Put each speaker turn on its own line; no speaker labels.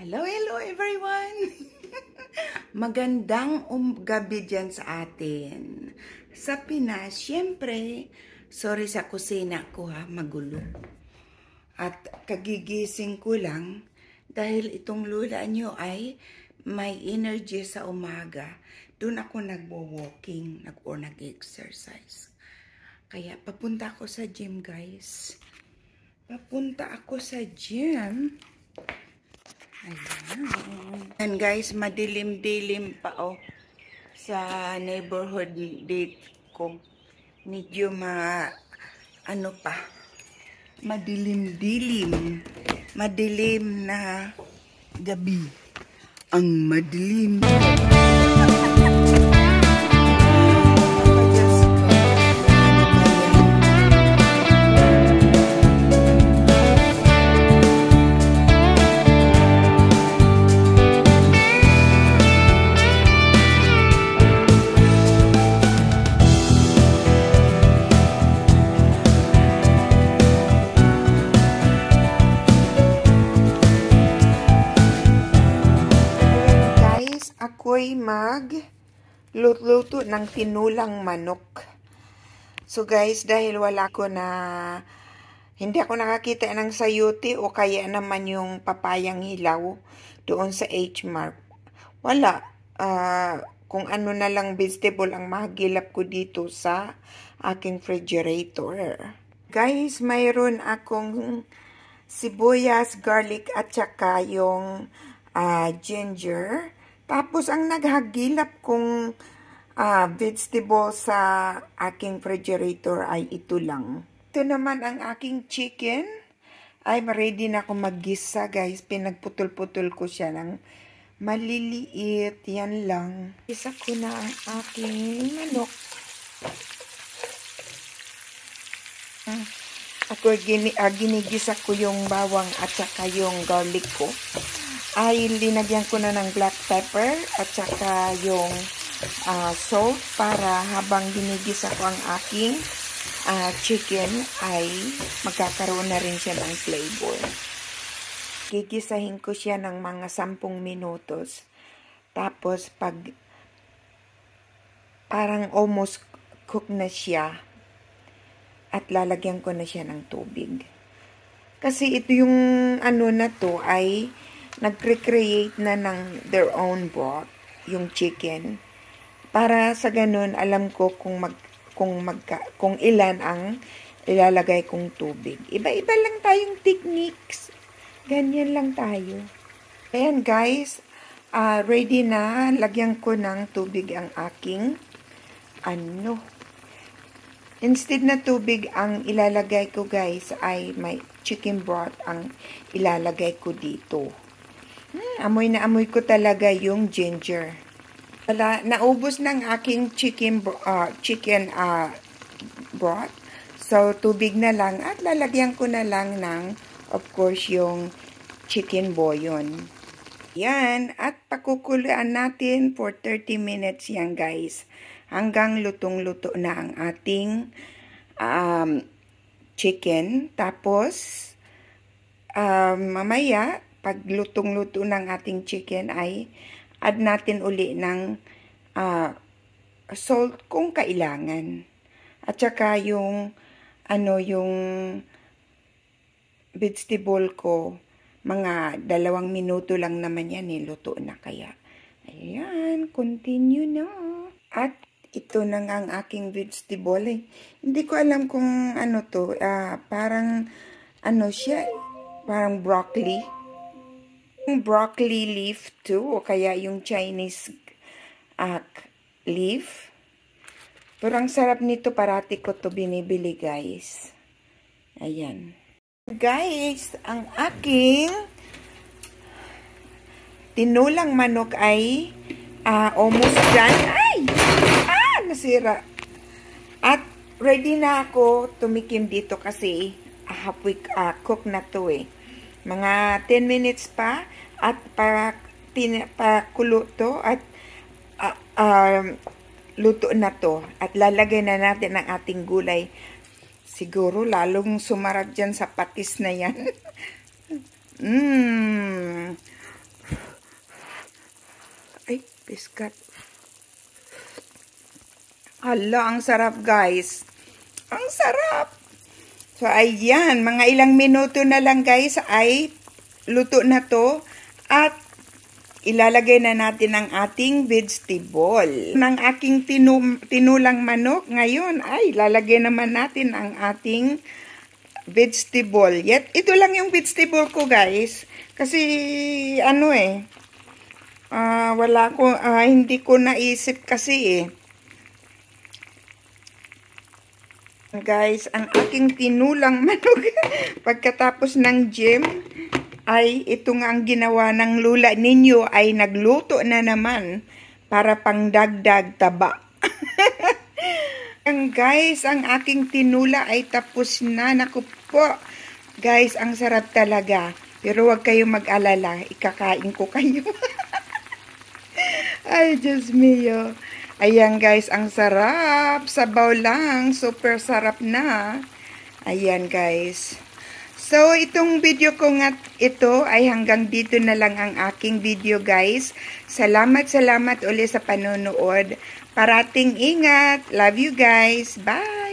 Hello everyone! Magandang gabi dyan sa atin. Sa Pinas, syempre, sorry sa kusina ko ha, magulo. At kagigising ko lang dahil itong lula nyo ay may energy sa umaga. Doon ako nagwo-walking or nag-exercise. Kaya papunta ako sa gym, guys. Papunta ako sa gym. Ayan. And guys, madilim-dilim pa sa neighborhood date ko. Medyo madilim-dilim. Madilim na gabi. Ang madilim. Ako'y magluto ng tinulang manok. So guys, dahil hindi ako nakakita ng sayote o kaya naman yung papayang hilaw doon sa H-Mart. Wala. Kung ano na lang vegetable ang mahagilap ko dito sa aking refrigerator. Guys, mayroon akong sibuyas, garlic at saka yung ginger. Tapos, ang naghagilap kong vegetable sa aking refrigerator ay ito lang. Ito naman ang aking chicken. Ay, ready na ako maggisa, guys. Pinagputol-putol ko siya ng maliliit. Yan lang. Gisa ko na ang aking manok. Ako, ginigisa ko yung bawang at saka yung garlic ko. Ay linagyan ko na ng black pepper at saka yung salt para habang ginigisa ko ang aking chicken ay magkakaroon na rin siya ng flavor. Gigisahin ko siya ng mga 10 minutos. Tapos pag parang almost cook na siya at lalagyan ko na siya ng tubig. Kasi ito yung na to ay nag-recreate na ng their own broth, yung chicken. Para sa ganun, alam ko kung ilan ang ilalagay kong tubig. Iba-iba lang tayong techniques. Ganyan lang tayo. Ayan guys, ready na. Lagyan ko ng tubig ang aking Instead na tubig ang ilalagay ko guys, ay may chicken broth ang ilalagay ko dito. Amoy na amoy ko talaga yung ginger. Naubos ng aking chicken broth. So, tubig na lang at lalagyan ko na lang ng, of course, yung chicken bouillon. Yan. At pakukuluan natin for 30 minutes yan, guys. Hanggang lutong-luto na ang ating chicken. Tapos, mamaya, pag lutong-luto ng ating chicken ay add natin uli ng salt kung kailangan. At saka yung yung vegetable ko, mga 2 minuto lang naman yan, luto na kaya. Ayan, continue na. At ito na nga ang aking vegetable. Hindi ko alam kung to, parang siya, parang broccoli. Broccoli leaf too, o kaya yung Chinese leaf. Pero ang sarap nito, parati ko to binibili guys. Ayan. Guys, ang aking tinulang manok ay almost done. Ay! Nasira. At ready na ako tumikim dito kasi halfway cook na to Mga 10 minutes pa at para kulo to at luto na to. At lalagay na natin ang ating gulay. Siguro lalong sumarap dyan sa patis na yan. Piskat. Hala, ang sarap guys. Ang sarap. So, ayan. Mga ilang minuto na lang guys ay luto na to. At ilalagay na natin ang ating vegetable. Ng aking tinulang manok. Ngayon ay lalagay naman natin ang ating vegetable. Yet, ito lang yung vegetable ko guys. Kasi ano wala ko, hindi ko naisip kasi Guys, ang aking tinulang manok pagkatapos ng gym ay ito nga ang ginawa ng lula ninyo ay nagluto na naman para pangdagdag taba. Guys, ang aking tinula ay tapos na. Naku po. Guys, ang sarap talaga. Pero huwag kayong mag-alala. Ikakain ko kayo. Ay, Diyos mio. Ayan guys, ang sarap. Sabaw lang. Super sarap na. Ayan guys. So, itong video ko nga ito ay hanggang dito na lang ang aking video guys. Salamat ulit sa panonood. Parating ingat. Love you guys. Bye!